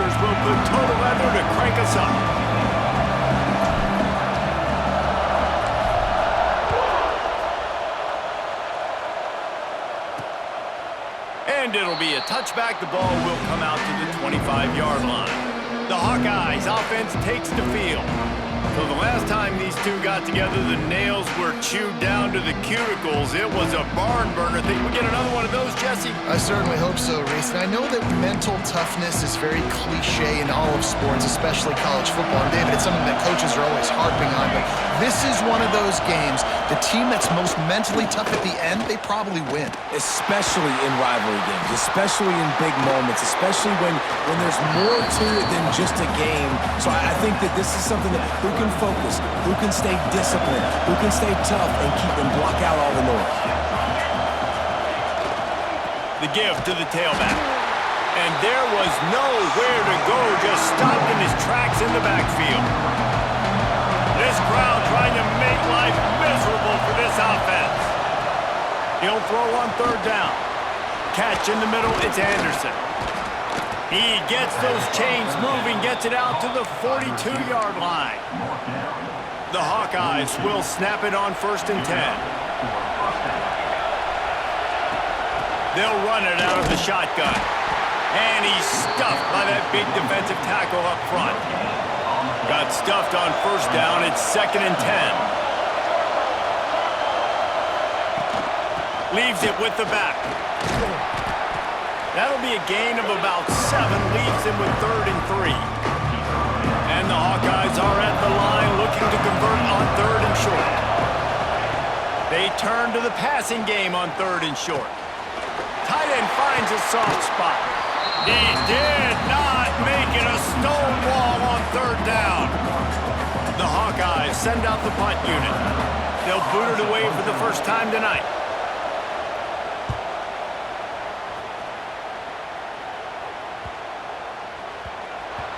Huskers will put total leather to crank us up. And it'll be a touchback. The ball will come out to the 25-yard line. The Hawkeyes offense takes the field. So the last time these two got together, the nails were chewed down to the cuticles. It was a barn burner. Think we get another one of those, Jesse? I certainly hope so, Reese. And I know that mental toughness is very cliche in all of sports, especially college football. And David, it's something that coaches are always harping on. But this is one of those games, the team that's most mentally tough at the end, they probably win. Especially in rivalry games, especially in big moments, especially when there's more to it than just a game. So I think that this is something that who can focus, who can stay disciplined, who can stay tough and keep and block out all the noise. The give to the tailback. And there was nowhere to go, just stopped in his tracks in the backfield. This crowd trying to make life miserable for this offense. He'll throw on third down. Catch in the middle, it's Anderson. He gets those chains moving, gets it out to the 42-yard line. The Hawkeyes will snap it on 1st and 10. They'll run it out of the shotgun. And he's stuffed by that big defensive tackle up front. Got stuffed on 1st down, it's 2nd and 10. Leaves it with the back. That'll be a gain of about 7, leaves him with 3rd and 3. And the Hawkeyes are at the line looking to convert on 3rd and short. They turn to the passing game on 3rd and short. Tight end finds a soft spot. He did not make it a stone wall on 3rd down. The Hawkeyes send out the punt unit. They'll boot it away for the first time tonight.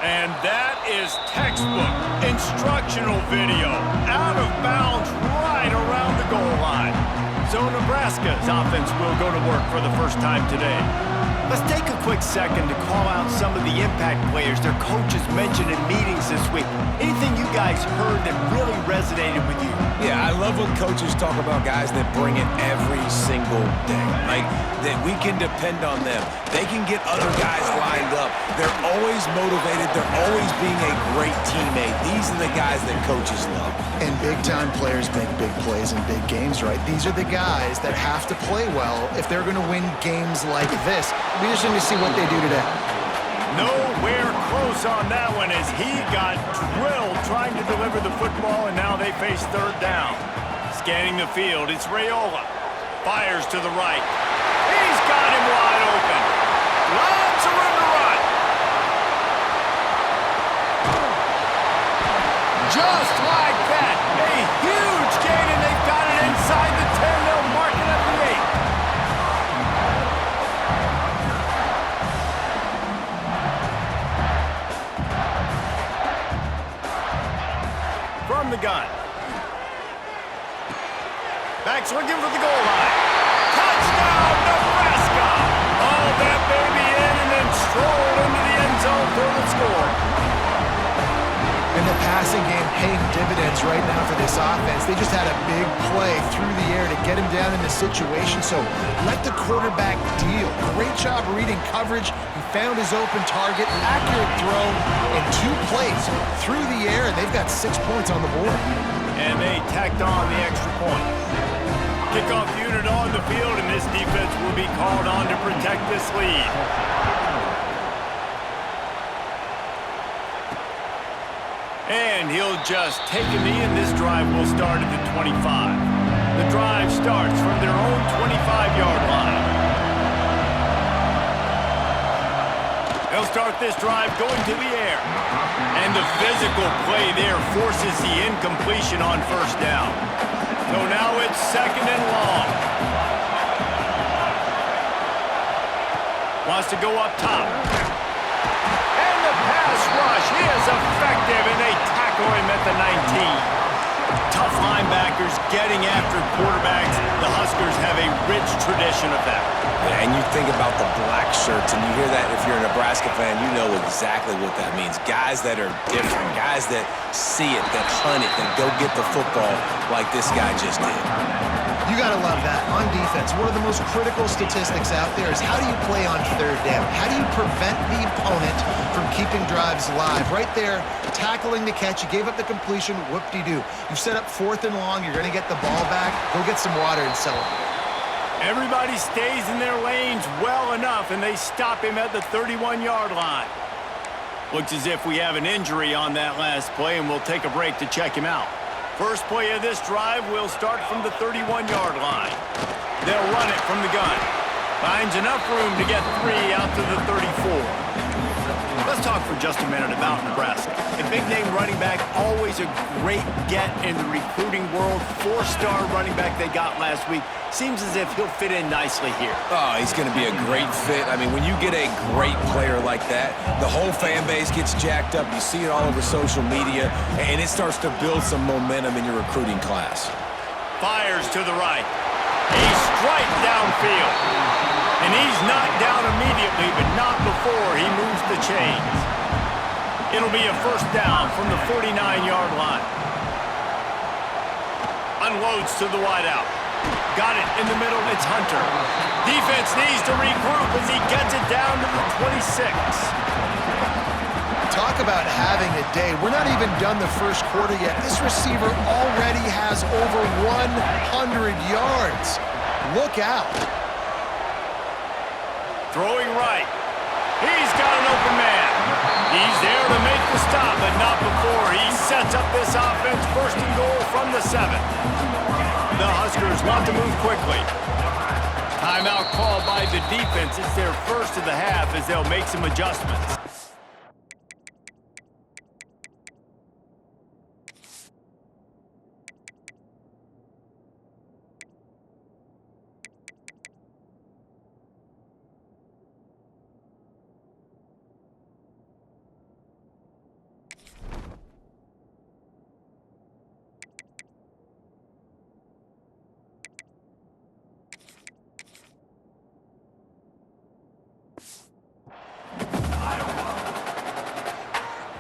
And that is textbook instructional video. Out of bounds right around the goal line. So Nebraska's offense will go to work for the first time today. Let's take a quick second to call out some of the impact players their coaches mentioned in meetings this week. Anything you guys heard that really resonated with you? Yeah, I love when coaches talk about guys that bring it every single day. Like, that we can depend on them. They can get other guys lined up. They're always motivated. They're always being a great teammate. These are the guys that coaches love. And big-time players make big plays in big games, right? These are the guys that have to play well if they're going to win games like this. We're just going to see what they do today. Nowhere close on that one as he got drilled trying to deliver the football, and now they face 3rd down. Scanning the field, it's Raiola. Fires to the right. He's got him wide open. Lots of room to run. Just like that. A huge gain, and they've got it inside the 10. They'll mark it at the 8. From the gun. Backs looking for the goal line. Touchdown, Nebraska! All that baby in and then strolled into the end zone for the score. And the passing game paying dividends right now for this offense. They just had a big play through the air to get him down in the situation. So let the quarterback deal. Great job reading coverage. He found his open target, accurate throw, and 2 plays through the air, and they've got 6 points on the board. And they tacked on the extra point. Kickoff unit on the field, and this defense will be called on to protect this lead. And he'll just take a knee, and this drive will start at the 25. The drive starts from their own 25-yard line. They'll start this drive going to the air. And the physical play there forces the incompletion on 1st down. So now it's 2nd and long. Wants to go up top. And the pass rush, he is effective, and they tackle him at the 19. Tough linebackers getting after quarterbacks. The Huskers have a rich tradition of that. Yeah, and you think about the black shirts, and you hear that if you're a Nebraska fan, you know exactly what that means. Guys that are different, guys that see it, that hunt it, that go get the football like this guy just did. You got to love that. On defense, one of the most critical statistics out there is how do you play on third down? How do you prevent the opponent from keeping drives alive? Right there, tackling the catch. You gave up the completion. Whoop-de-doo. You've set up 4th and long. You're going to get the ball back. Go get some water and celebrate. Everybody stays in their lanes well enough, and they stop him at the 31-yard line. Looks as if we have an injury on that last play, and we'll take a break to check him out. First play of this drive will start from the 31-yard line. They'll run it from the gun. Finds enough room to get 3 out to the 34. Let's talk for just a minute about Nebraska. A big-name running back, always a great get in the recruiting world. 4-star running back they got last week. Seems as if he'll fit in nicely here. Oh, he's going to be a great fit. I mean, when you get a great player like that, the whole fan base gets jacked up. You see it all over social media, and it starts to build some momentum in your recruiting class. Fires to the right. A strike downfield. And he's knocked down immediately, but not before he moves the chains. It'll be a first down from the 49-yard line. Unloads to the wideout. Got it in the middle, it's Hunter. Defense needs to regroup as he gets it down to the 26. Talk about having a day. We're not even done the first quarter yet. This receiver already has over 100 yards. Look out. Throwing right. He's got an open man. He's there to make the stop, but not before he sets up this offense. First and goal from the 7. The Huskers want to move quickly. Timeout called by the defense. It's their first of the half as they'll make some adjustments.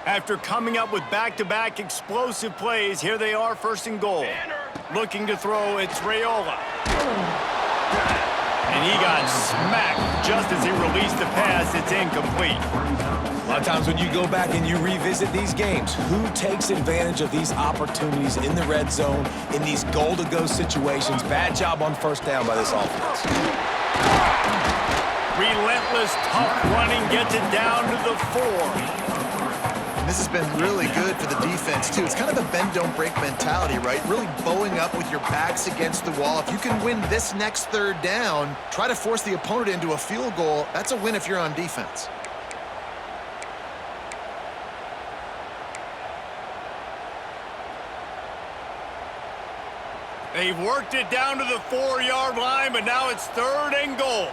After coming up with back-to-back explosive plays, here they are, first and goal. Looking to throw, it's Raiola. And he got smacked just as he released the pass. It's incomplete. A lot of times when you go back and you revisit these games, who takes advantage of these opportunities in the red zone, in these goal-to-go situations? Bad job on first down by this offense. Relentless, tough running gets it down to the 4. This has been really good for the defense, too. It's kind of a bend-don't-break mentality, right? Really bowing up with your backs against the wall. If you can win this next third down, try to force the opponent into a field goal. That's a win if you're on defense. They've worked it down to the 4-yard line, but now it's third and goal.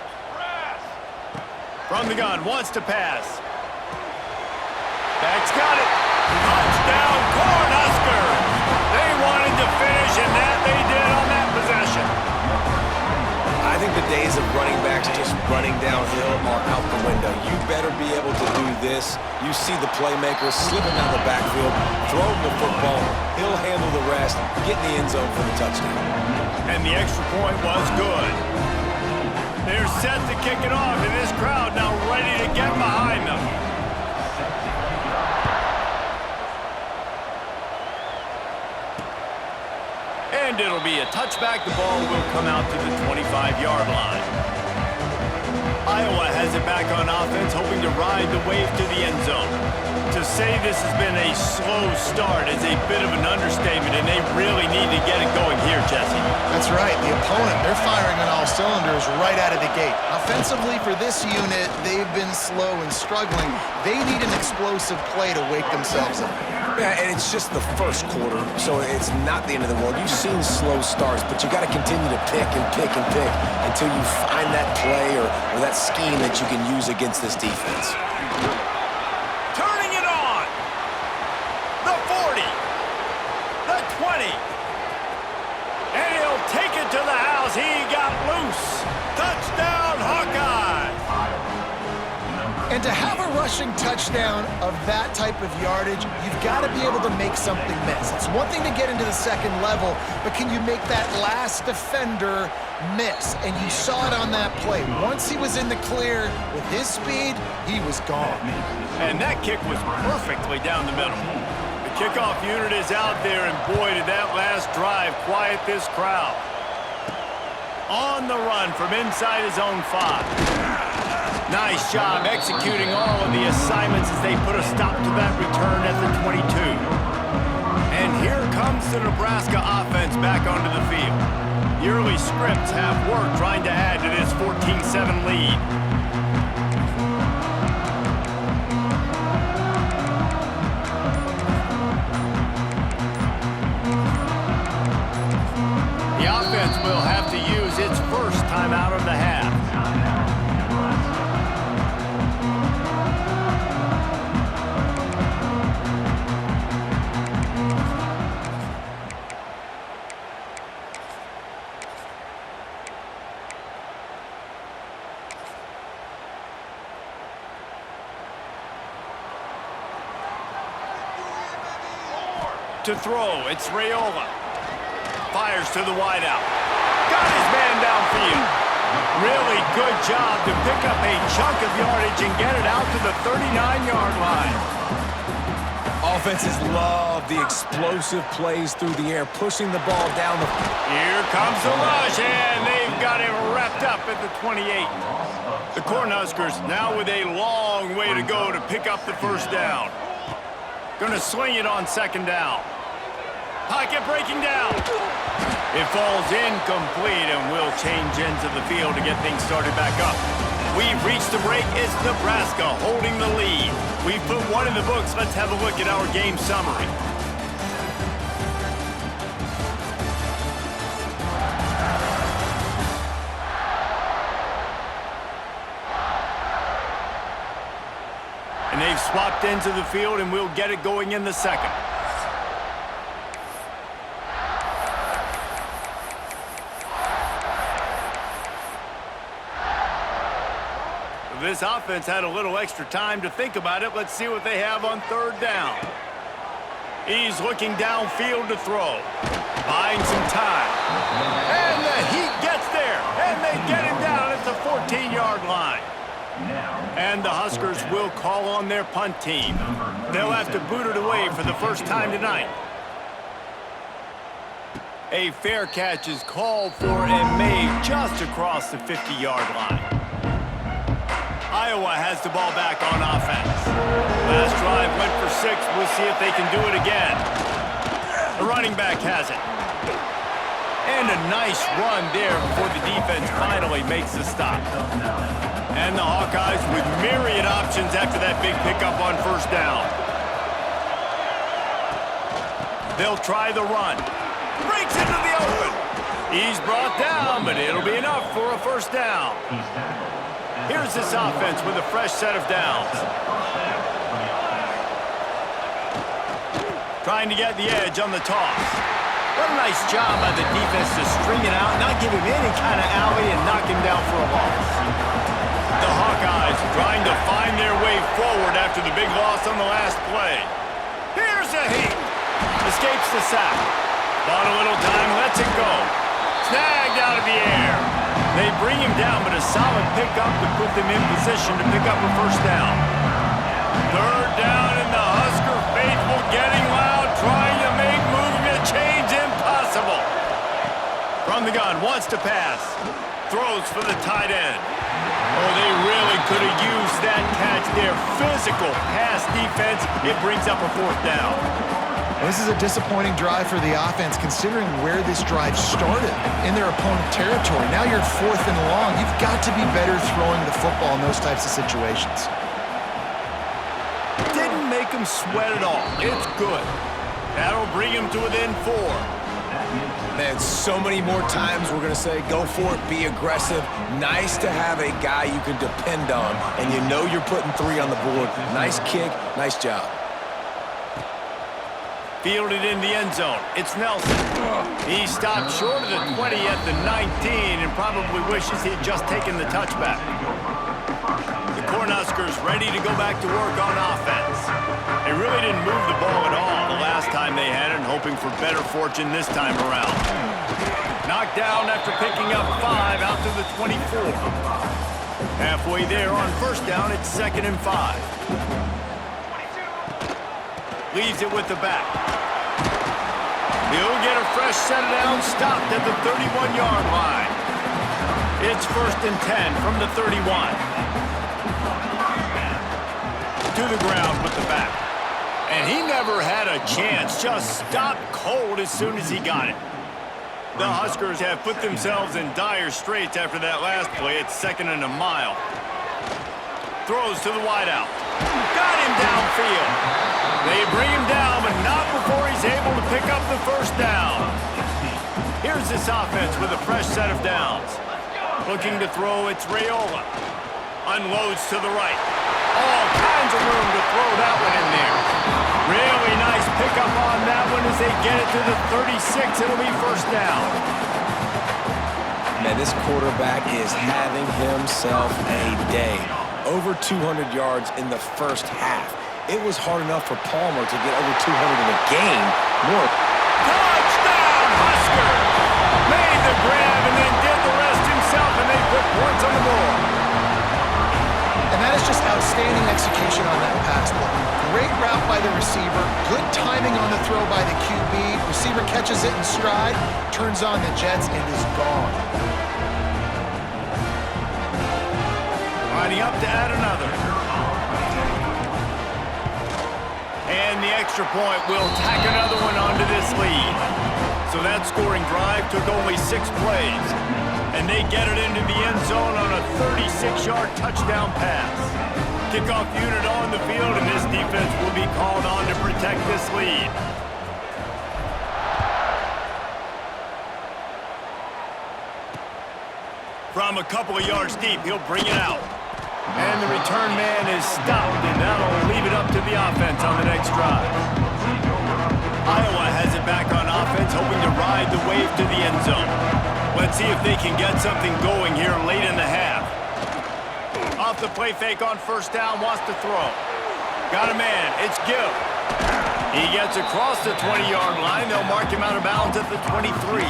From the gun, wants to pass. Back's got it. Touchdown, Cornhuskers. They wanted to finish, and that they did on that possession. I think the days of running backs just running downhill are out the window. You better be able to do this. You see the playmaker slipping down the backfield, throw him the football. He'll handle the rest, get in the end zone for the touchdown. And the extra point was good. They're set to kick it off, and this crowd now ready to get behind them. And it'll be a touchback. The ball will come out to the 25-yard line. Iowa has it back on offense, hoping to ride the wave to the end zone. To say this has been a slow start is a bit of an understatement, and they really need to get it going here, Jesse. That's right. The opponent, they're firing on all cylinders right out of the gate. Offensively, for this unit, they've been slow and struggling. They need an explosive play to wake themselves up. Yeah, and it's just the first quarter, so it's not the end of the world. You've seen slow starts, but you got to continue to pick and pick and pick until you find that play or that scheme that you can use against this defense. Turning it on. The 40. The 20. And he'll take it to the house. He got loose. Touchdown, Hawks. And to have a rushing touchdown of that type of yardage, you've got to be able to make something miss. It's one thing to get into the second level, but can you make that last defender miss? And you saw it on that play. Once he was in the clear with his speed, he was gone. And that kick was perfectly down the middle. The kickoff unit is out there, and boy, did that last drive quiet this crowd. On the run from inside his own 5. Nice job executing all of the assignments as they put a stop to that return at the 22. And here comes the Nebraska offense back onto the field. The early scripts have worked trying to add to this 14-7 lead. The offense will have to use its first timeout of the half. To throw, it's Raiola. Fires to the wideout. Got his man downfield. Really good job to pick up a chunk of yardage and get it out to the 39-yard line. Offenses love the explosive plays through the air, pushing the ball down the... Here comes the rush, and they've got him wrapped up at the 28. The Cornhuskers now with a long way to go to pick up the first down. Gonna swing it on second down. Pocket breaking down. It falls incomplete, and we'll change ends of the field to get things started back up. We've reached the break. It's Nebraska holding the lead. We've put one in the books. Let's have a look at our game summary. And they've swapped into the field, and we'll get it going in the second. This offense had a little extra time to think about it. Let's see what they have on third down. He's looking downfield to throw. Buying some time. And the Heat gets there. And they get him down at the 14-yard line. And the Huskers will call on their punt team. They'll have to boot it away for the first time tonight. A fair catch is called for and made just across the 50-yard line. Iowa has the ball back on offense. Last drive went for 6. We'll see if they can do it again. The running back has it. And a nice run there before the defense finally makes the stop. And the Hawkeyes with myriad options after that big pickup on first down. They'll try the run. Breaks into the open. He's brought down, but it'll be enough for a first down. Here's this offense with a fresh set of downs. Trying to get the edge on the toss. What a nice job by the defense to string it out, not give him any kind of alley, and knock him down for a loss. The Hawkeyes trying to find their way forward after the big loss on the last play. Here's a Heat. Escapes the sack. Bought a little time, lets it go. Snagged out of the air. They bring him down, but a solid pickup to put them in position to pick up a first down. Third down, and the Husker faithful getting loud, trying to make moving the chains impossible. From the gun, wants to pass. Throws for the tight end. Oh, they really could have used that catch there. Physical pass defense. It brings up a fourth down. This is a disappointing drive for the offense, considering where this drive started, in their opponent territory. Now you're at 4th and long. You've got to be better throwing the football in those types of situations. Didn't make him sweat at all. It's good. That'll bring him to within 4. Man, so many more times we're going to say, go for it, be aggressive. Nice to have a guy you can depend on, and you know you're putting 3 on the board. Nice kick, nice job. Fielded in the end zone. It's Nelson. He stopped short of the 20 at the 19 and probably wishes he'd just taken the touchback. The Cornhuskers ready to go back to work on offense. They really didn't move the ball at all the last time they had it, hoping for better fortune this time around. Knocked down after picking up 5 out to the 24. Halfway there on first down, it's 2nd and 5. Leaves it with the back. He'll get a fresh set of downs, stopped at the 31-yard line. It's 1st and 10 from the 31. To the ground with the back. And he never had a chance, just stopped cold as soon as he got it. The Huskers have put themselves in dire straits after that last play. It's 2nd and a mile. Throws to the wideout. Got him downfield. They bring him down, but not before he's able to pick up the first down. Here's this offense with a fresh set of downs. Looking to throw, it's Raiola. Unloads to the right. All kinds of room to throw that one in there. Really nice pickup on that one as they get it to the 36. It'll be first down. Man, this quarterback is having himself a day. Over 200 yards in the first half. It was hard enough for Palmer to get over 200 in a game. More. Touchdown, Husker! Made the grab and then did the rest himself, and they put points on the board. And that is just outstanding execution on that pass play. Great route by the receiver, good timing on the throw by the QB. Receiver catches it in stride, turns on the jets, and is gone. Lining up to add another. And the extra point will tack another one onto this lead. So that scoring drive took only 6 plays. And they get it into the end zone on a 36-yard touchdown pass. Kickoff unit on the field, and this defense will be called on to protect this lead. From a couple of yards deep, he'll bring it out. And the return man is stopped, and that'll leave it up to the offense on the next drive. Iowa has it back on offense, hoping to ride the wave to the end zone. Let's see if they can get something going here late in the half. Off the play fake on first down, wants to throw. Got a man, it's Gill. He gets across the 20-yard line. They'll mark him out of bounds at the 23.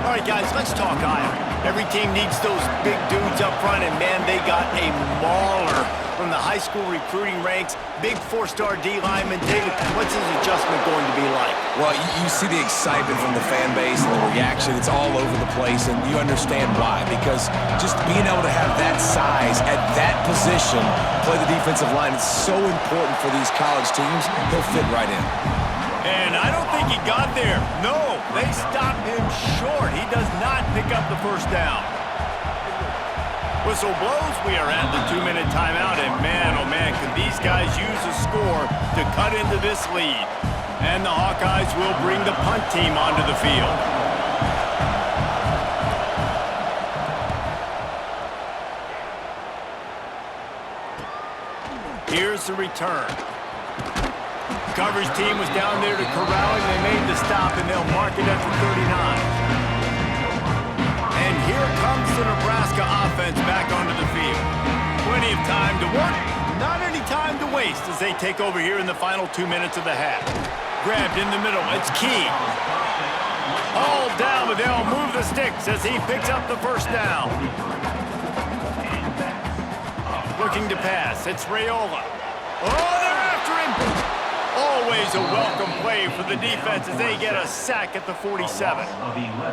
All right, guys, let's talk Iowa. Every team needs those big dudes up front, and man, they got a mauler from the high school recruiting ranks. Big 4-star D lineman. David, what's his adjustment going to be like? Well, you see the excitement from the fan base and the reaction. It's all over the place, and you understand why. Because just being able to have that size at that position, play the defensive line, is so important for these college teams. He'll fit right in. And I don't think he got there. No, they stopped him short. He does not pick up the first down. Whistle blows. We are at the 2-minute timeout. And man, oh man, could these guys use a score to cut into this lead. And the Hawkeyes will bring the punt team onto the field. Here's the return. Coverage team was down there to corral him. They made the stop, and they'll mark it at the 39. And here comes the Nebraska offense back onto the field. Plenty of time to work, not any time to waste as they take over here in the final 2 minutes of the half. Grabbed in the middle, it's Key. All down, but they'll move the sticks as he picks up the first down. Looking to pass, it's Raiola. Oh, they're after him! Always a welcome play for the defense as they get a sack at the 47.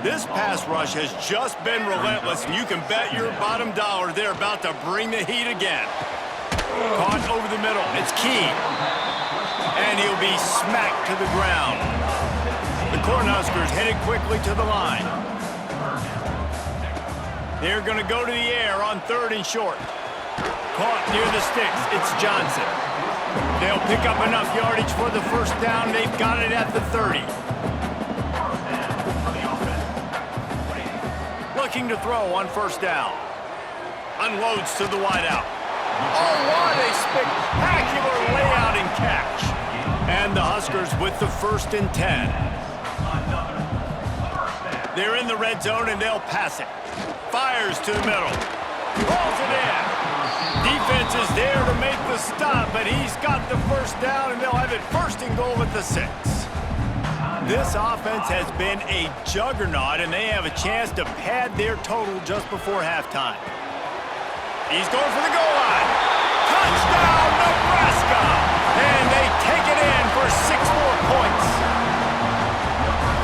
This pass rush has just been relentless, and you can bet your bottom dollar they're about to bring the heat again. Caught over the middle. It's Key. And he'll be smacked to the ground. The Cornhuskers headed quickly to the line. They're going to go to the air on 3rd and short. Caught near the sticks. It's Johnson. They'll pick up enough yardage for the first down. They've got it at the 30. Looking to throw on first down. Unloads to the wideout. Oh, what a spectacular layout and catch. And the Huskers with the 1st and 10. They're in the red zone, and they'll pass it. Fires to the middle. Pulls it in. Defense is there to make the stop, but he's got the first down, and they'll have it first and goal at the 6. This offense has been a juggernaut, and they have a chance to pad their total just before halftime. He's going for the goal line. Touchdown, Nebraska! And they take it in for 6 more points.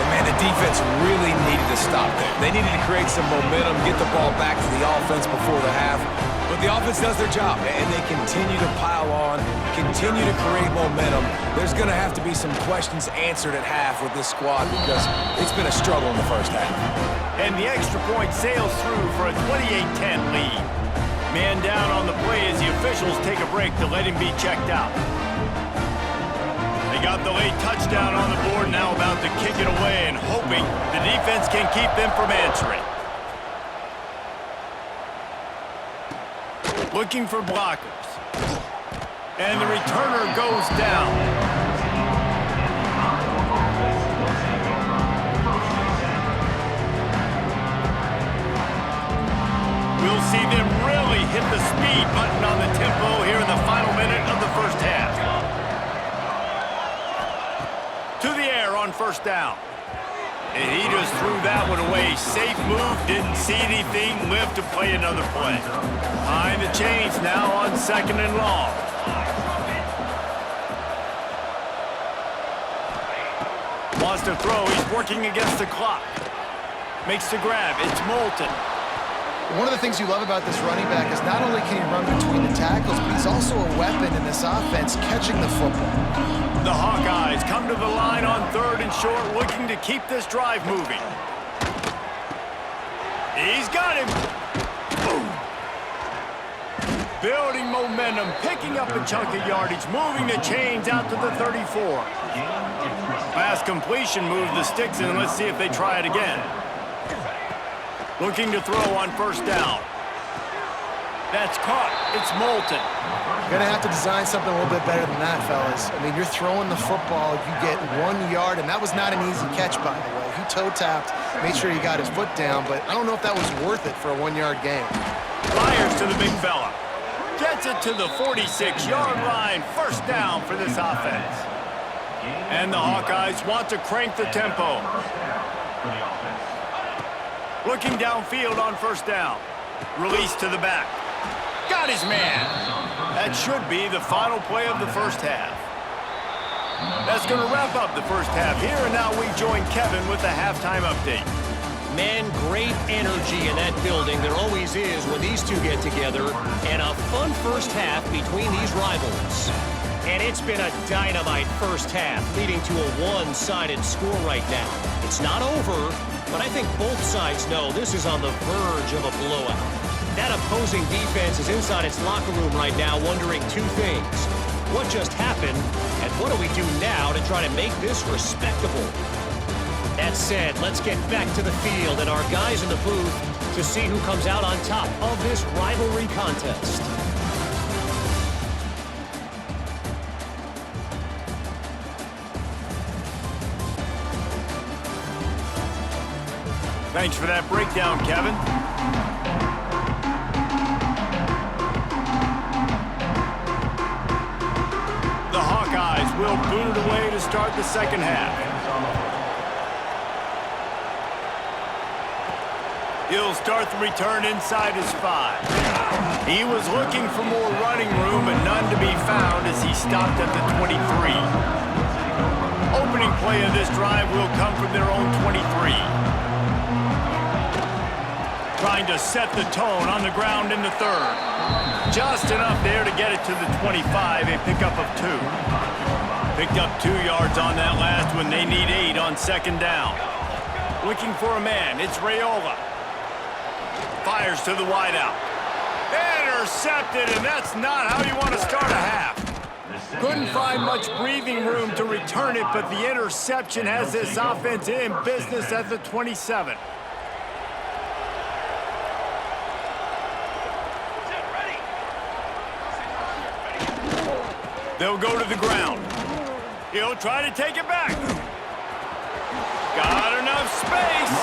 And man, the defense really needed to stop there. They needed to create some momentum, get the ball back to the offense before the half. But the offense does their job, and they continue to pile on, continue to create momentum. There's going to have to be some questions answered at half with this squad because it's been a struggle in the first half. And the extra point sails through for a 28-10 lead. Man down on the play as the officials take a break to let him be checked out. They got the late touchdown on the board, now about to kick it away and hoping the defense can keep them from answering. Looking for blockers. And the returner goes down. We'll see them really hit the speed button on the tempo here in the final minute of the first half. To the air on first down. And he just threw that one away. Safe move, didn't see anything, lived to play another play. Behind the chains now on 2nd and long. Wants to throw, he's working against the clock. Makes the grab, it's Moulton. One of the things you love about this running back is not only can he run between the tackles, but he's also a weapon in this offense, catching the football. The Hawkeyes come to the line on 3rd and short, looking to keep this drive moving. He's got him. Boom. Building momentum, picking up a chunk of yardage, moving the chains out to the 34. Pass completion, move the sticks in. Let's see if they try it again. Looking to throw on first down. That's caught. It's Moulton. You're going to have to design something a little bit better than that, fellas. I mean, you're throwing the football, you get 1 yard, and that was not an easy catch, by the way. He toe-tapped, made sure he got his foot down, but I don't know if that was worth it for a 1-yard gain. Fires to the big fella. Gets it to the 46-yard line. First down for this offense. And the Hawkeyes want to crank the tempo. Looking downfield on first down. Release to the back. Got his man. That should be the final play of the first half. That's going to wrap up the first half here, and now we join Kevin with the halftime update. Man, great energy in that building. There always is when these two get together, and a fun first half between these rivals. And it's been a dynamite first half, leading to a one-sided score right now. It's not over, but I think both sides know this is on the verge of a blowout. That opposing defense is inside its locker room right now wondering 2 things. What just happened, and what do we do now to try to make this respectable? That said, let's get back to the field and our guys in the booth to see who comes out on top of this rivalry contest. Thanks for that breakdown, Kevin. The Hawkeyes will boot it away to start the second half. He'll start the return inside his 5. He was looking for more running room, but none to be found as he stopped at the 23. Opening play of this drive will come from their own 23. Trying to set the tone on the ground in the 3rd. Just enough there to get it to the 25, a pickup of 2. Picked up 2 yards on that last one. They need 8 on second down. Looking for a man. It's Raiola. Fires to the wideout. Intercepted, and that's not how you want to start a half. Couldn't find much breathing room to return it, but the interception has this offense in business at the 27. They'll go to the ground. He'll try to take it back. Got enough space.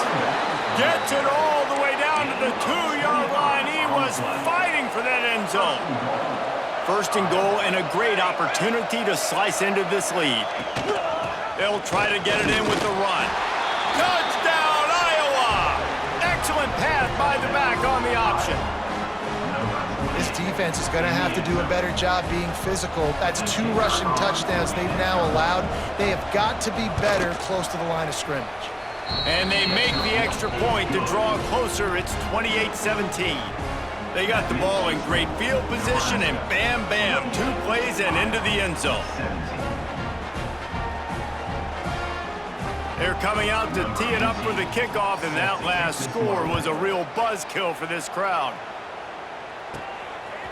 Gets it all the way down to the 2-yard line. He was fighting for that end zone. First and goal and a great opportunity to slice into this lead. They'll try to get it in with the run. Touchdown, Iowa! Excellent pass by the back on the option. This defense is going to have to do a better job being physical. That's 2 rushing touchdowns they've now allowed. They have got to be better close to the line of scrimmage. And they make the extra point to draw closer. It's 28-17. They got the ball in great field position, and bam, bam, 2 plays and into the end zone. They're coming out to tee it up for the kickoff, and that last score was a real buzzkill for this crowd.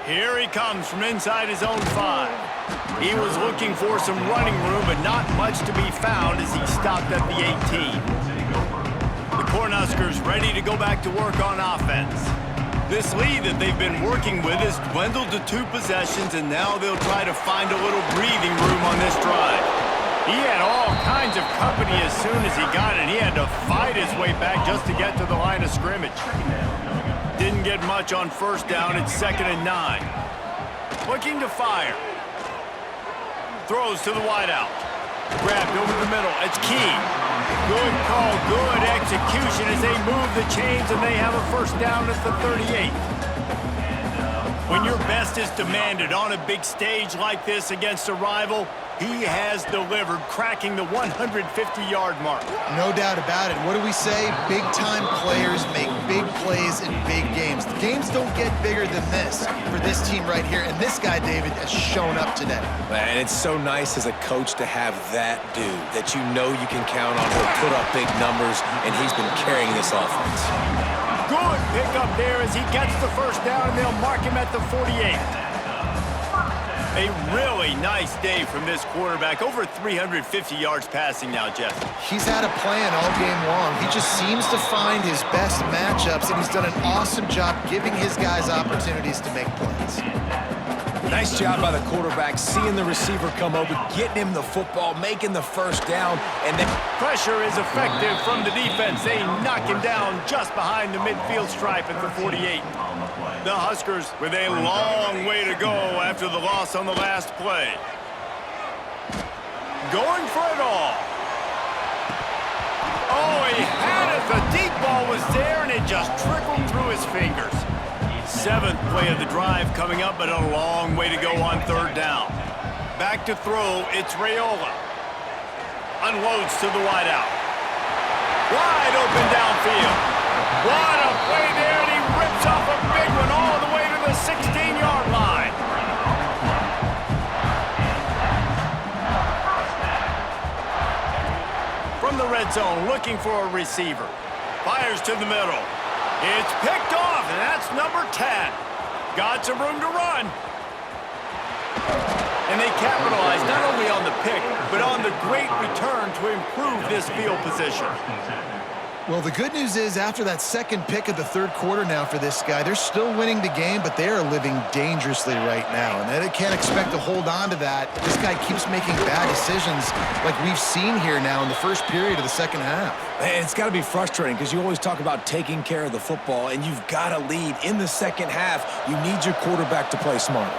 Here he comes from inside his own 5. He was looking for some running room, but not much to be found as he stopped at the 18. The Cornhuskers ready to go back to work on offense. This lead that they've been working with has dwindled to 2 possessions, and now they'll try to find a little breathing room on this drive. He had all kinds of company as soon as he got it. He had to fight his way back just to get to the line of scrimmage. Didn't get much on first down. It's 2nd and 9. Looking to fire. Throws to the wideout. Grabbed over the middle. It's Key. Good call, good execution as they move the chains, and they have a first down at the 38. When your best is demanded on a big stage like this against a rival, he has delivered, cracking the 150-yard mark. No doubt about it. What do we say? Big-time players make big plays in big games. The games don't get bigger than this for this team right here, and this guy, David, has shown up today. Man, it's so nice as a coach to have that dude that you know you can count on. He'll put up big numbers, and he's been carrying this offense. Good pickup there as he gets the first down, and they'll mark him at the 48. A really nice day from this quarterback. Over 350 yards passing now, Jeff. He's had a plan all game long. He just seems to find his best matchups, and he's done an awesome job giving his guys opportunities to make plays. Nice job by the quarterback, seeing the receiver come over, getting him the football, making the first down, and then pressure is effective from the defense. They knock him down just behind the midfield stripe at the 48. The Huskers with a long way to go after the loss on the last play. Going for it all. Oh, he had it. The deep ball was there, and it just trickled through his fingers. 7th play of the drive coming up, but a long way to go on 3rd down. Back to throw, it's Raiola. Unloads to the wideout. Wide open downfield. What a play there, and he rips off a big one all the way to the 16-yard line. From the red zone, looking for a receiver. Fires to the middle. It's picked off, and that's number 10. Got some room to run. And they capitalize not only on the pick, but on the great return to improve this field position. Well, the good news is after that second pick of the 3rd quarter now for this guy, they're still winning the game, but they are living dangerously right now. And they can't expect to hold on to that. This guy keeps making bad decisions like we've seen here now in the first period of the second half. Man, it's got to be frustrating because you always talk about taking care of the football, and you've got to lead in the second half. You need your quarterback to play smarter.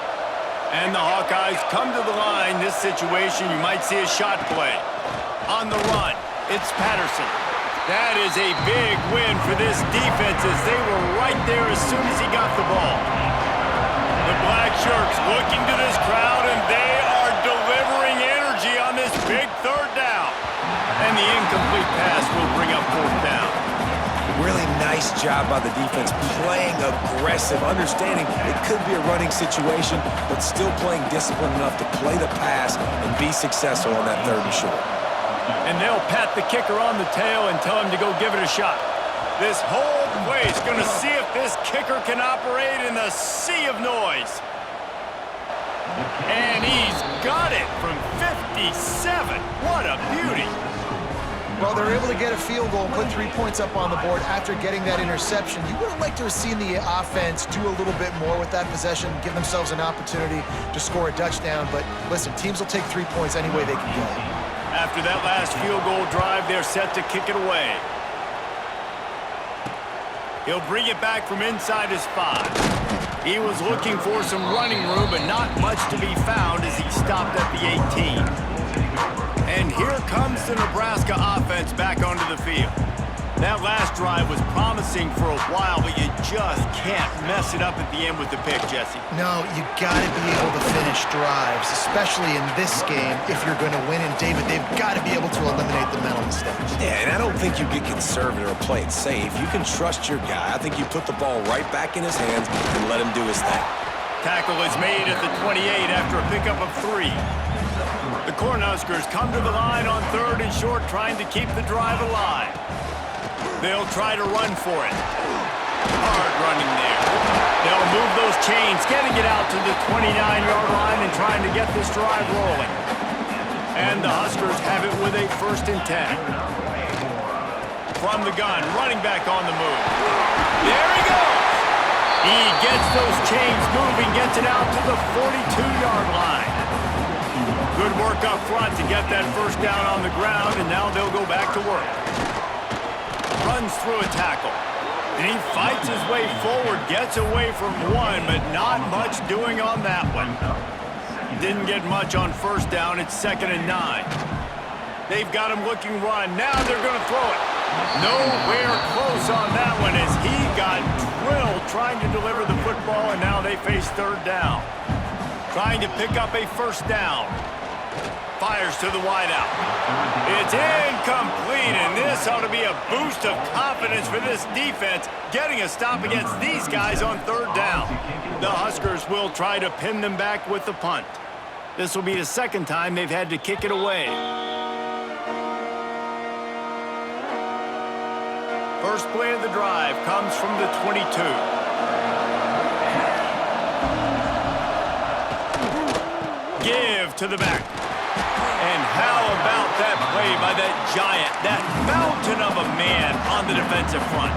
And the Hawkeyes come to the line. This situation, you might see a shot play. On the run, it's Patterson. That is a big win for this defense as they were right there as soon as he got the ball. The black shirts looking to this crowd, and they are delivering energy on this big 3rd down. And the incomplete pass will bring up 4th down. Really nice job by the defense, playing aggressive, understanding it could be a running situation, but still playing disciplined enough to play the pass and be successful on that 3rd and short. And they'll pat the kicker on the tail and tell him to go give it a shot. This whole place going to see if this kicker can operate in the sea of noise. And he's got it from 57. What a beauty. Well, they're able to get a field goal and put 3 points up on the board after getting that interception. You would have liked to have seen the offense do a little bit more with that possession, give themselves an opportunity to score a touchdown. But listen, teams will take 3 points any way they can go. After that last field goal drive, they're set to kick it away. He'll bring it back from inside his 5. He was looking for some running room, but not much to be found as he stopped at the 18. And here comes the Nebraska offense back onto the field. That last drive was promising for a while, but you just can't mess it up at the end with the pick, Jesse. No, you got to be able to finish drives, especially in this game if you're going to win. And David, they've got to be able to eliminate the mental mistakes. Yeah, and I don't think you get conservative or play it safe. You can trust your guy. I think you put the ball right back in his hands and let him do his thing. Tackle is made at the 28 after a pickup of 3. The Cornhuskers come to the line on 3rd and short, trying to keep the drive alive. They'll try to run for it. Hard running there. They'll move those chains, getting it out to the 29-yard line and trying to get this drive rolling. And the Huskers have it with a 1st and 10. From the gun, running back on the move. There he goes! He gets those chains moving, gets it out to the 42-yard line. Good work up front to get that 1st down on the ground, and now they'll go back to work. Runs through a tackle. And he fights his way forward, gets away from one, but not much doing on that one. Didn't get much on 1st down. It's 2nd and 9. They've got him looking run. Now they're going to throw it. Nowhere close on that one as he got drilled trying to deliver the football, and now they face 3rd down. Trying to pick up a 1st down. Fires to the wideout. It's incomplete, and this ought to be a boost of confidence for this defense, getting a stop against these guys on 3rd down. The Huskers will try to pin them back with the punt. This will be the 2nd time they've had to kick it away. First play of the drive comes from the 22. Give to the back. And how about that play by that giant, that mountain of a man on the defensive front?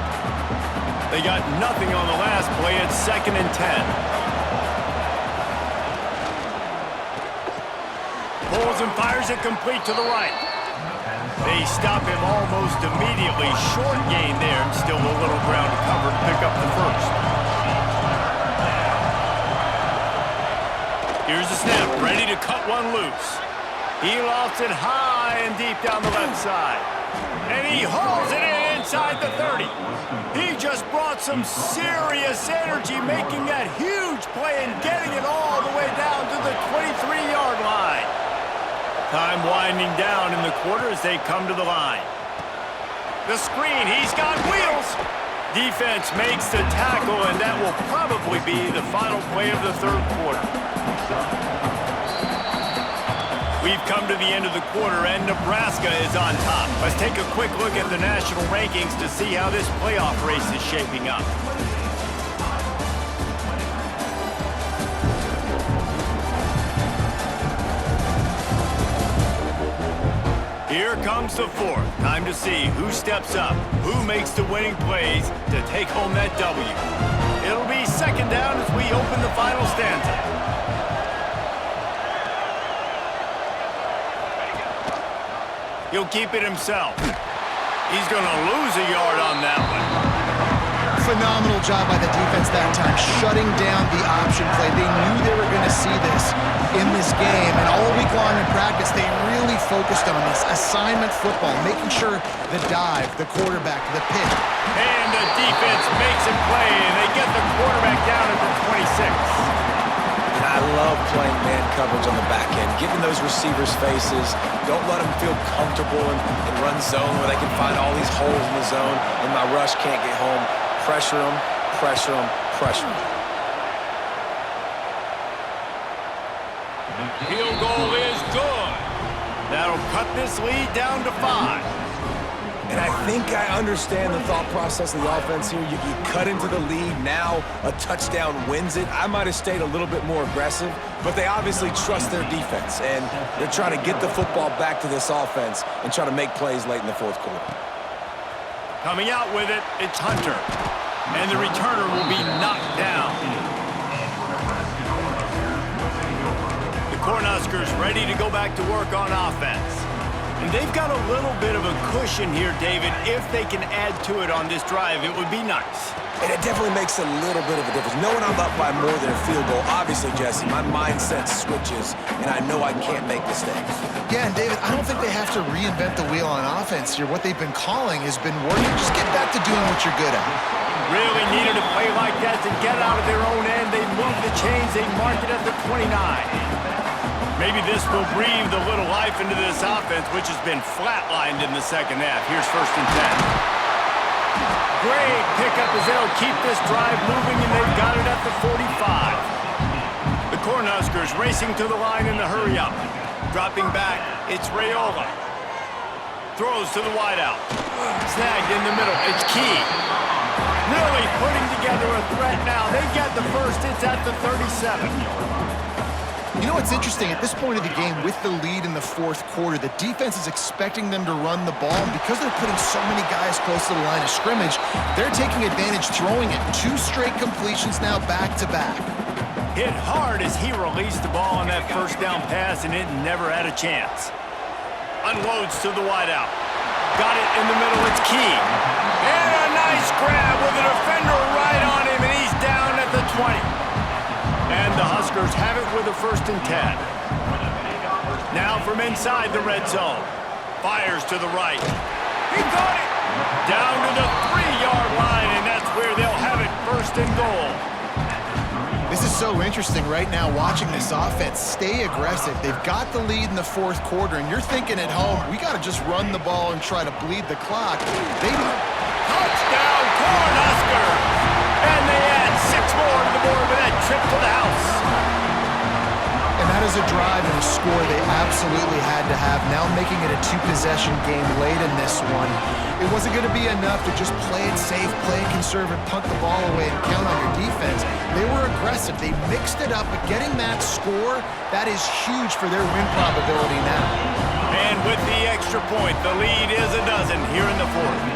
They got nothing on the last play. It's 2nd and 10. Pulls and fires it complete to the right. They stop him almost immediately. Short gain there, and still a little ground to cover to pick up the 1st. Here's the snap, ready to cut one loose. He lofts it high and deep down the left side. And he hauls it in inside the 30. He just brought some serious energy, making that huge play and getting it all the way down to the 23-yard line. Time winding down in the quarter as they come to the line. The screen, he's got wheels. Defense makes the tackle, and that will probably be the final play of the 3rd quarter. We've come to the end of the quarter, and Nebraska is on top. Let's take a quick look at the national rankings to see how this playoff race is shaping up. Here comes the 4th. Time to see who steps up, who makes the winning plays to take home that W. It'll be 2nd down as we open the final stanza. He'll keep it himself. He's going to lose a yard on that one. Phenomenal job by the defense that time, shutting down the option play. They knew they were going to see this in this game, and all week long in practice, they really focused on this assignment football, making sure the dive, the quarterback, the pick. And the defense makes him play, and they get the quarterback down at the 26. And I love playing man coverage on the back end, getting those receivers' faces. Don't let them feel comfortable and run zone where they can find all these holes in the zone and my rush can't get home. Pressure them, pressure them, pressure them. Field goal is good. That'll cut this lead down to 5. And I think I understand the thought process of the offense here. You cut into the lead, now a touchdown wins it. I might have stayed a little bit more aggressive, but they obviously trust their defense, and they're trying to get the football back to this offense and try to make plays late in the 4th quarter. Coming out with it, it's Hunter. And the returner will be knocked down. The Cornhuskers ready to go back to work on offense. And they've got a little bit of a cushion here, David. If they can add to it on this drive, it would be nice. And it definitely makes a little bit of a difference. Knowing I'm up by more than a field goal, obviously, Jesse, my mindset switches, and I know I can't make mistakes. Yeah, and David, I don't think they have to reinvent the wheel on offense here. What they've been calling has been working. Just get back to doing what you're good at. Really needed a play like that to get out of their own end. They move the chains. They mark it at the 29. Maybe this will breathe a little life into this offense, which has been flatlined in the second half. Here's 1st and 10. Great pickup as they'll keep this drive moving, and they've got it at the 45. The Cornhuskers racing to the line in the hurry-up. Dropping back, it's Raiola. Throws to the wideout. Snagged in the middle. It's Key. Really putting together a threat now. They get the first. It's at the 37. You know what's interesting? At this point of the game, with the lead in the 4th quarter, the defense is expecting them to run the ball. And because they're putting so many guys close to the line of scrimmage, they're taking advantage throwing it. 2 straight completions now back-to-back. Hit hard as he released the ball on that first down pass, and it never had a chance. Unloads to the wideout. Got it in the middle. It's Key. And a nice grab with a defender right on him, and he's down at the 20. And the Huskers have it with a 1st and 10. Now from inside the red zone. Fires to the right. He got it! Down to the 3-yard line, and that's where they'll have it 1st and goal. This is so interesting right now watching this offense stay aggressive. They've got the lead in the 4th quarter, and you're thinking at home, we got to just run the ball and try to bleed the clock. Touchdown, Cornhuskers! And they add 6 more to the board with that trip to the house. And that is a drive and a score they absolutely had to have. Now making it a 2-possession game late in this one. It wasn't going to be enough to just play it safe, play it conservative, punt the ball away, and count on your defense. They were aggressive. They mixed it up, but getting that score, that is huge for their win probability now. And with the extra point, the lead is a dozen here in the 4th.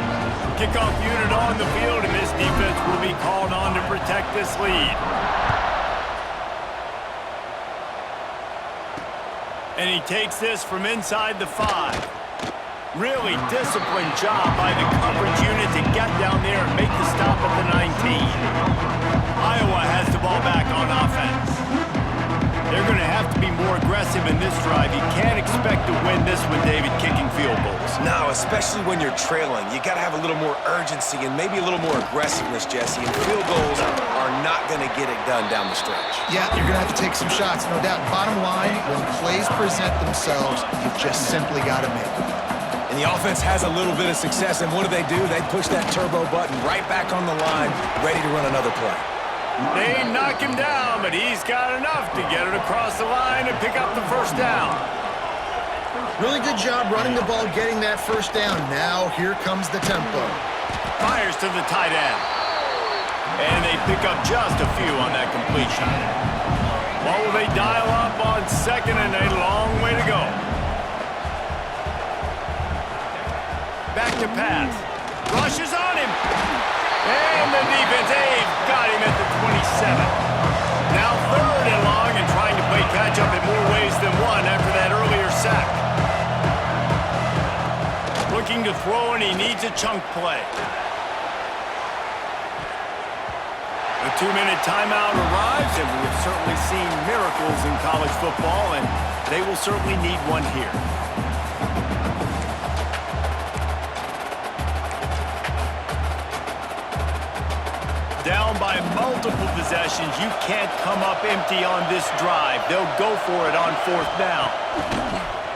Kickoff unit on the field, and this defense will be called on to protect this lead. And he takes this from inside the 5. Really disciplined job by the coverage unit to get down there and make the stop at the 19. Iowa has the ball back on offense. They're going to have to be more aggressive in this drive. You can't expect to win this one, David, kicking field goals. No, especially when you're trailing. You got to have a little more urgency and maybe a little more aggressiveness, Jesse. And field goals are not going to get it done down the stretch. Yeah, you're going to have to take some shots, no doubt. Bottom line, when plays present themselves, you just simply got to make them. And the offense has a little bit of success, and what do? They push that turbo button right back on the line, ready to run another play. They knock him down, but he's got enough to get it across the line and pick up the 1st down. Really good job running the ball, getting that 1st down. Now, here comes the tempo. Fires to the tight end. And they pick up just a few on that completion. What will they dial up on 2nd and a long way to go? Back to pass. Rushes on him. And the defense, got him at the 27. Now 3rd and long and trying to play catch-up in more ways than one after that earlier sack. Looking to throw, and he needs a chunk play. A 2-minute timeout arrives, and we have certainly seen miracles in college football, and they will certainly need one here. Down by multiple possessions, you can't come up empty on this drive. They'll go for it on 4th down.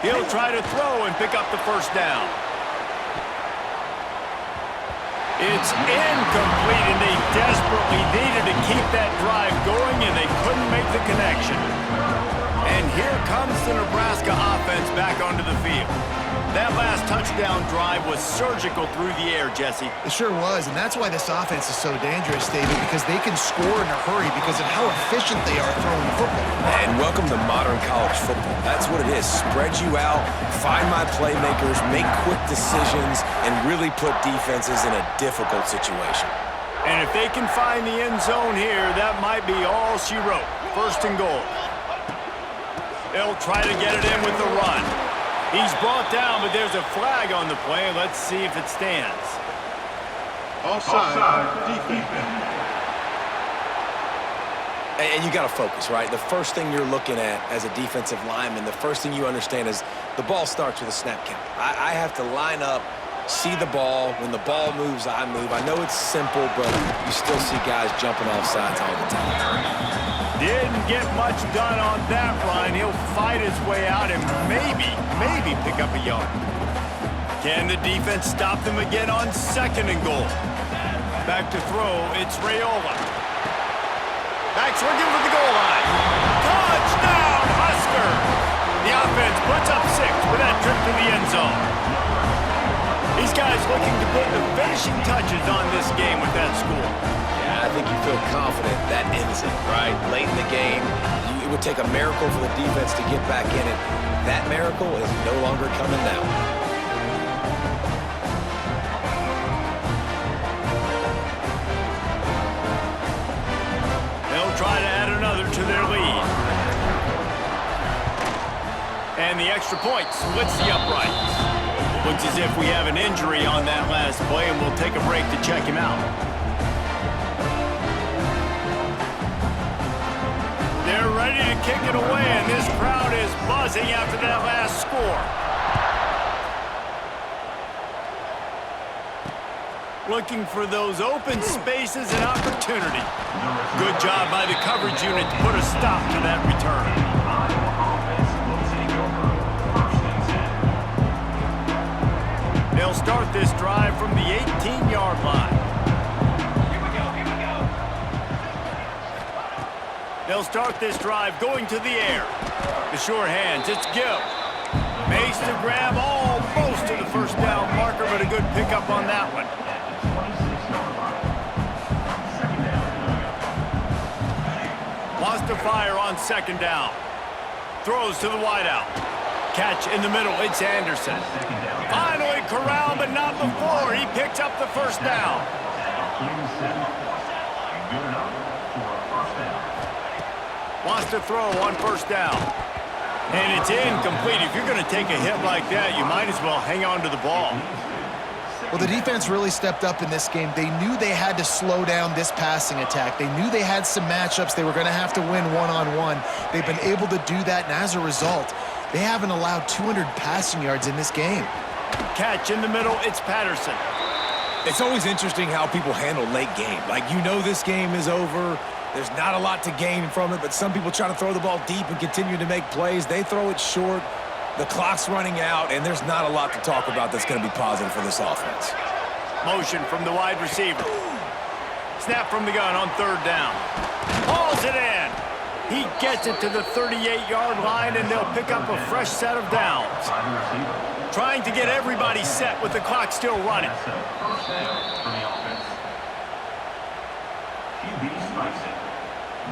He'll try to throw and pick up the 1st down. It's incomplete, and they desperately needed to keep that drive going, and they couldn't make the connection. And here comes the Nebraska offense back onto the field. That last touchdown drive was surgical through the air, Jesse. It sure was, and that's why this offense is so dangerous, David, because they can score in a hurry because of how efficient they are throwing the football. And welcome to modern college football. That's what it is. Spread you out, find my playmakers, make quick decisions, and really put defenses in a difficult situation. And if they can find the end zone here, that might be all she wrote. 1st and goal. They'll try to get it in with the run. He's brought down, but there's a flag on the play. Let's see if it stands. Offside, defense. And you got to focus, right? The first thing you're looking at as a defensive lineman, the first thing you understand is the ball starts with a snap count. I have to line up, see the ball. When the ball moves, I move. I know it's simple, but you still see guys jumping off sides all the time. Didn't get much done on that run. He'll fight his way out and maybe pick up a yard. Can the defense stop them again on 2nd and goal? Back to throw, it's Raiola. Backs looking for the goal line. Touchdown, Husker! The offense puts up 6 with that trip to the end zone. These guys looking to put the finishing touches on this game with that score. Yeah, I think you feel confident that ends it, right? Late in the game, it would take a miracle for the defense to get back in it. That miracle is no longer coming now. Try to add another to their lead. And the extra point splits the uprights. Looks as if we have an injury on that last play, and we'll take a break to check him out. They're ready to kick it away, and this crowd is buzzing after that last score. Looking for those open spaces and opportunity. Good job by the coverage unit to put a stop to that return. They'll start this drive from the 18-yard line. They'll start this drive going to the air. The sure hands, it's Gill. Makes the grab almost to the first down marker, but a good pickup on that one. Wants to fire on 2nd down. Throws to the wideout. Catch in the middle, it's Anderson. Finally corralled, but not before. He picks up the first down. Wants to throw on 1st down. And it's incomplete. If you're going to take a hit like that, you might as well hang on to the ball. Well, the defense really stepped up in this game. They knew they had to slow down this passing attack. They knew they had some matchups they were going to have to win one-on-one. They've been able to do that, and as a result, they haven't allowed 200 passing yards in this game. Catch in the middle, it's Patterson. It's always interesting how people handle late game. Like, you know this game is over. There's not a lot to gain from it, but some people try to throw the ball deep and continue to make plays. They throw it short. The clock's running out, and there's not a lot to talk about that's going to be positive for this offense. Motion from the wide receiver. Snap from the gun on 3rd down. Hauls it in. He gets it to the 38-yard line, and they'll pick up a fresh set of downs. Trying to get everybody set with the clock still running.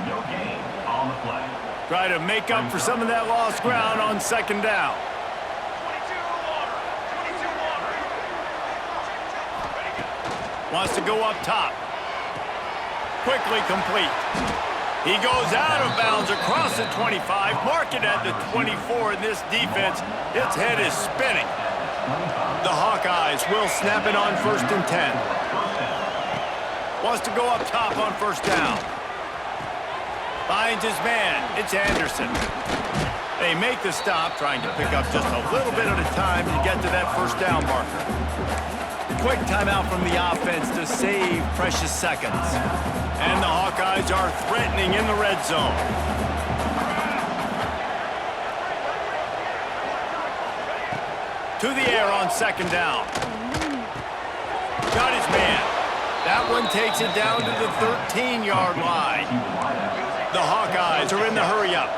No gain on the play. Try to make up for some of that lost ground on 2nd down. Wants to go up top. Quickly complete. He goes out of bounds across the 25. Mark it at the 24 in this defense. Its head is spinning. The Hawkeyes will snap it on 1st and 10. Wants to go up top on 1st down. Finds his man. It's Anderson. They make the stop, trying to pick up just a little bit at a time to get to that 1st down marker. Quick timeout from the offense to save precious seconds. And the Hawkeyes are threatening in the red zone. To the air on 2nd down. Got his man. That one takes it down to the 13-yard line. The Hawkeyes are in the hurry-up.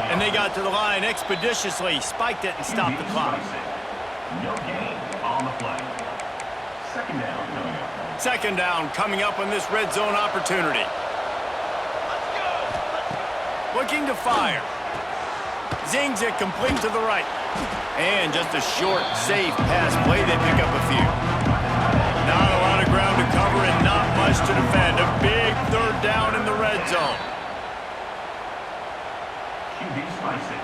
And they got to the line expeditiously, spiked it, and stopped the clock. No gain on the play. 2nd down coming up. 2nd down coming up on this red zone opportunity. Looking to fire. Zings it complete to the right. And just a short, safe pass play. They pick up a few. Not a lot of ground to cover and not much to defend. A big 3rd down in the red zone. QB spicy.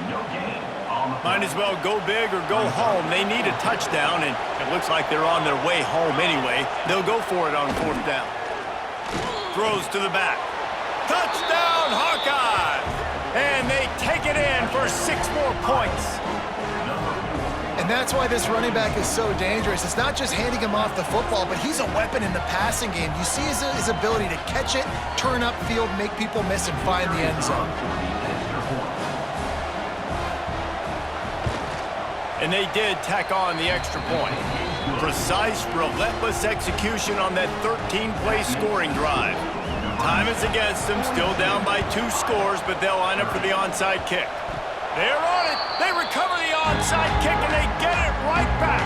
No gain on the play. Might as well go big or go home. They need a touchdown, and it looks like they're on their way home anyway. They'll go for it on 4th down. Throws to the back. Touchdown, Hawkeyes! And they take it in for 6 more points. And that's why this running back is so dangerous. It's not just handing him off the football, but he's a weapon in the passing game. You see his ability to catch it, turn upfield, make people miss, and find the end zone. And they did tack on the extra point. Precise, relentless execution on that 13-play scoring drive. Time is against them, still down by 2 scores, but they'll line up for the onside kick. They're on it. They recover the onside kick, and they get it right back.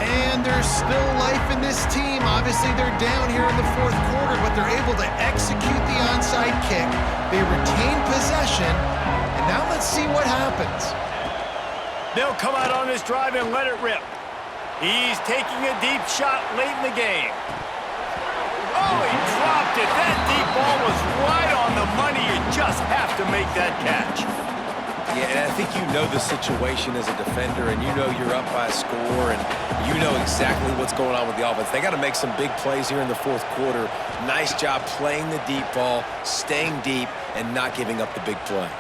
And there's still life in this team. Obviously, they're down here in the 4th quarter, but they're able to execute the onside kick. They retain possession, and now let's see what happens. They'll come out on this drive and let it rip. He's taking a deep shot late in the game. Oh, he dropped it. That deep ball was right on the money. You just have to make that catch. Yeah, and I think you know the situation as a defender, and you know you're up by a score, and you know exactly what's going on with the offense. They got to make some big plays here in the 4th quarter. Nice job playing the deep ball, staying deep, and not giving up the big play.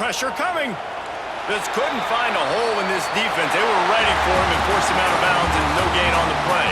Pressure coming. Just couldn't find a hole in this defense. They were ready for him and forced him out of bounds, and no gain on the play.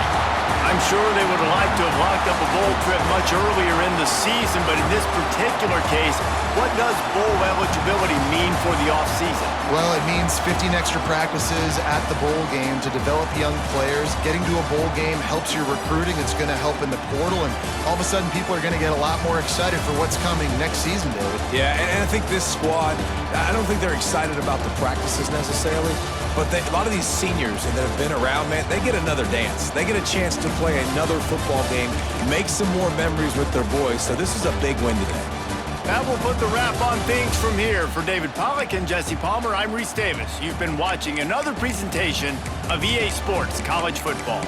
I'm sure they would have liked to have locked up a bowl trip much earlier in the season, but in this particular case, what does bowl eligibility mean for the offseason? Well, it means 15 extra practices at the bowl game to develop young players. Getting to a bowl game helps your recruiting. It's going to help in the portal, and all of a sudden people are going to get a lot more excited for what's coming next season, David. Yeah, and I think this squad, I don't think they're excited about the practices necessarily, but a lot of these seniors that have been around, man, they get another dance. They get a chance to play another football game, make some more memories with their boys, so this is a big win today. That will put the wrap on things from here. For David Pollack and Jesse Palmer, I'm Reese Davis. You've been watching another presentation of EA Sports College Football.